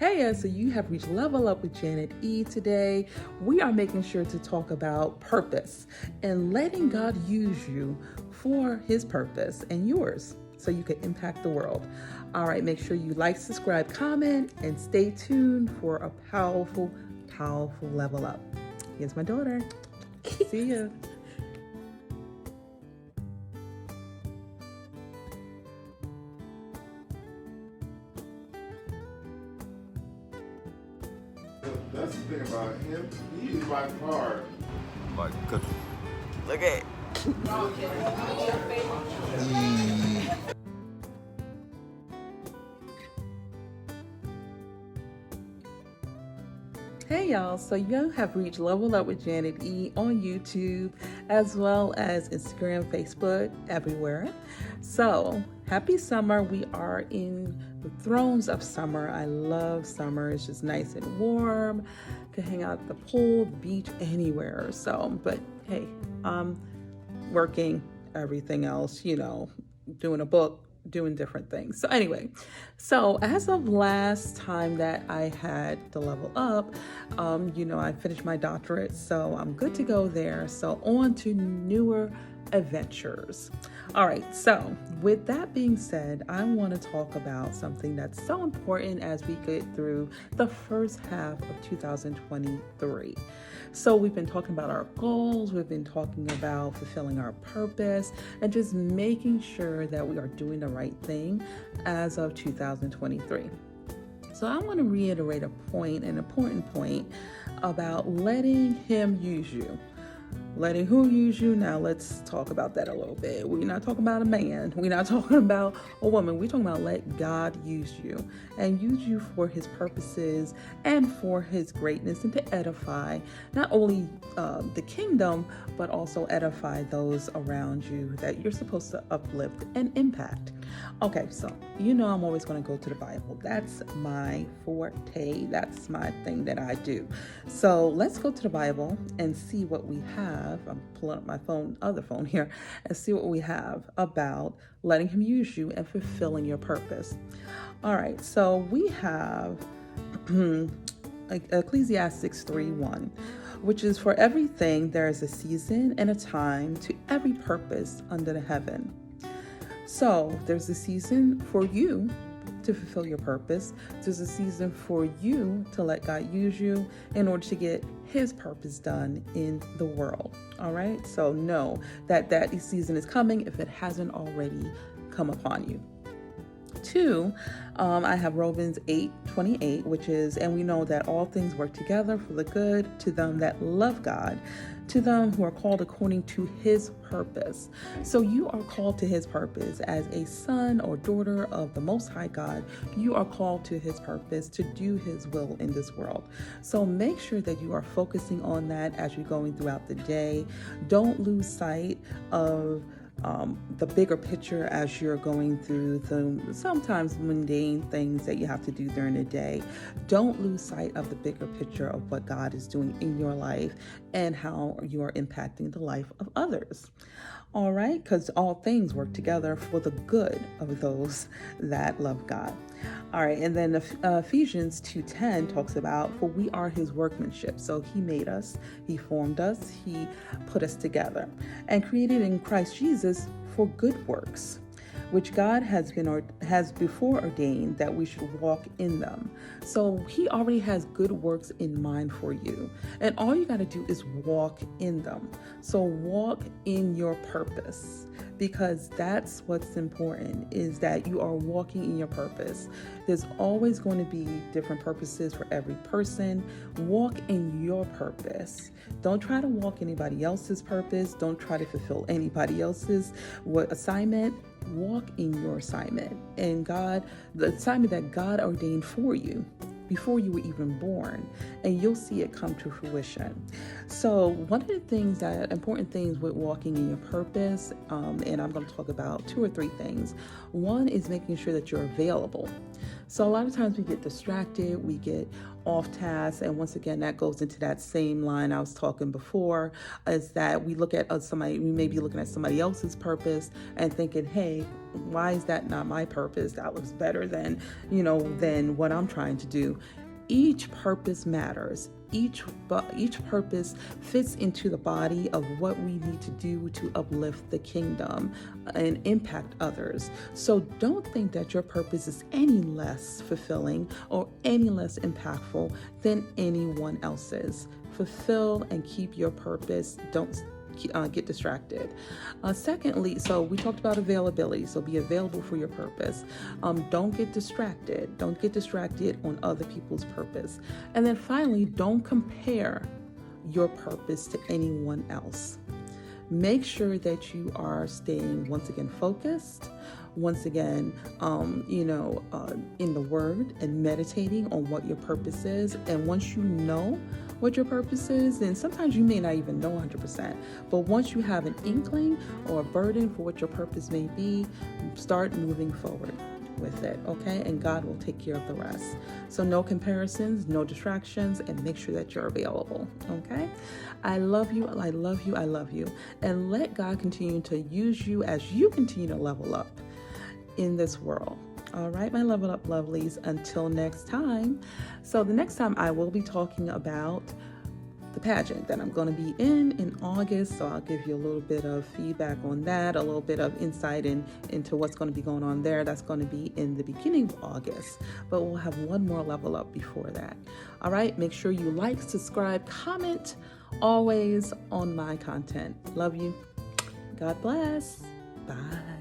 Hey, so you have reached Level Up with Janet E. Today. We are making sure to talk about purpose and letting God use you for His purpose and yours so you can impact the world. All right, make sure you like, subscribe, comment, and stay tuned for a powerful, powerful level up. Here's my daughter. See ya. That's the thing about him. He is by far. Like, look at. Hey y'all, so you have reached Level Up with Janet E on YouTube as well as Instagram, Facebook, everywhere. So happy summer. We are in the throes of summer. I love summer. It's just nice and warm. Can hang out at the pool, the beach, anywhere. So, but hey, working, everything else, doing a book, doing different things. So anyway, so as of last time that I had to level up, I finished my doctorate, so I'm good to go there. So on to newer adventures. All right, so with that being said, I want to talk about something that's so important as we get through the first half of 2023. So we've been talking about our goals, we've been talking about fulfilling our purpose, and just making sure that we are doing the right thing as of 2023. So I want to reiterate an important point about letting Him use you. Letting who use you? Now let's talk about that a little bit. We're not talking about a man. We're not talking about a woman. We're talking about let God use you and use you for His purposes and for His greatness and to edify not only the kingdom, but also edify those around you that you're supposed to uplift and impact. Okay, so I'm always going to go to the Bible. That's my forte. That's my thing that I do. So let's go to the Bible and see what we have. I'm pulling up my other phone here, and see what we have about letting Him use you and fulfilling your purpose. All right, so we have Ecclesiastes 3:1, which is for everything there is a season and a time to every purpose under the heaven. So there's a season for you to fulfill your purpose. There's a season for you to let God use you in order to get His purpose done in the world. All right. So know that season is coming if it hasn't already come upon you. 2, I have Romans 8:28, which is, and we know that all things work together for the good to them that love God, to them who are called according to His purpose. So you are called to His purpose as a son or daughter of the Most High God. You are called to His purpose to do His will in this world. So make sure that you are focusing on that as you're going throughout the day. Don't lose sight of the bigger picture as you're going through the sometimes mundane things that you have to do during the day. Don't lose sight of the bigger picture of what God is doing in your life and how you are impacting the life of others. All right, because all things work together for the good of those that love God. All right, and then Ephesians 2:10 talks about, for we are His workmanship. So He made us, He formed us, He put us together and created in Christ Jesus for good works, which God has before ordained that we should walk in them. So He already has good works in mind for you. And all you got to do is walk in them. So walk in your purpose, because that's what's important, is that you are walking in your purpose. There's always going to be different purposes for every person. Walk in your purpose. Don't try to walk anybody else's purpose. Don't try to fulfill anybody else's assignment. Walk in your assignment and the assignment that God ordained for you before you were even born, and you'll see it come to fruition. So one of the important things with walking in your purpose, and I'm going to talk about 2 or 3 things. One is making sure that you're available. So a lot of times we get distracted, we get off task, and once again, that goes into that same line I was talking before, is that we look at we may be looking at somebody else's purpose and thinking, hey, why is that not my purpose? That looks better than, than what I'm trying to do. Each purpose matters. Each purpose fits into the body of what we need to do to uplift the kingdom and impact others. So don't think that your purpose is any less fulfilling or any less impactful than anyone else's. Fulfill and keep your purpose. Don't get distracted. Secondly, so we talked about availability. So be available for your purpose. Don't get distracted. Don't get distracted on other people's purpose. And then finally, don't compare your purpose to anyone else. Make sure that you are staying, once again, focused, once again, in the Word and meditating on what your purpose is. And once you know what your purpose is, and sometimes you may not even know 100%, but once you have an inkling or a burden for what your purpose may be, start moving forward with it, okay? And God will take care of the rest. So no comparisons, no distractions, and make sure that you're available, okay? I love you, I love you, I love you. And let God continue to use you as you continue to level up in this world. All right, my level up lovelies, until next time. So the next time I will be talking about the pageant that I'm going to be in August. So I'll give you a little bit of feedback on that, a little bit of insight into what's going to be going on there. That's going to be in the beginning of August, but we'll have one more level up before that. All right, make sure you like, subscribe, comment always on my content. Love you. God bless. Bye.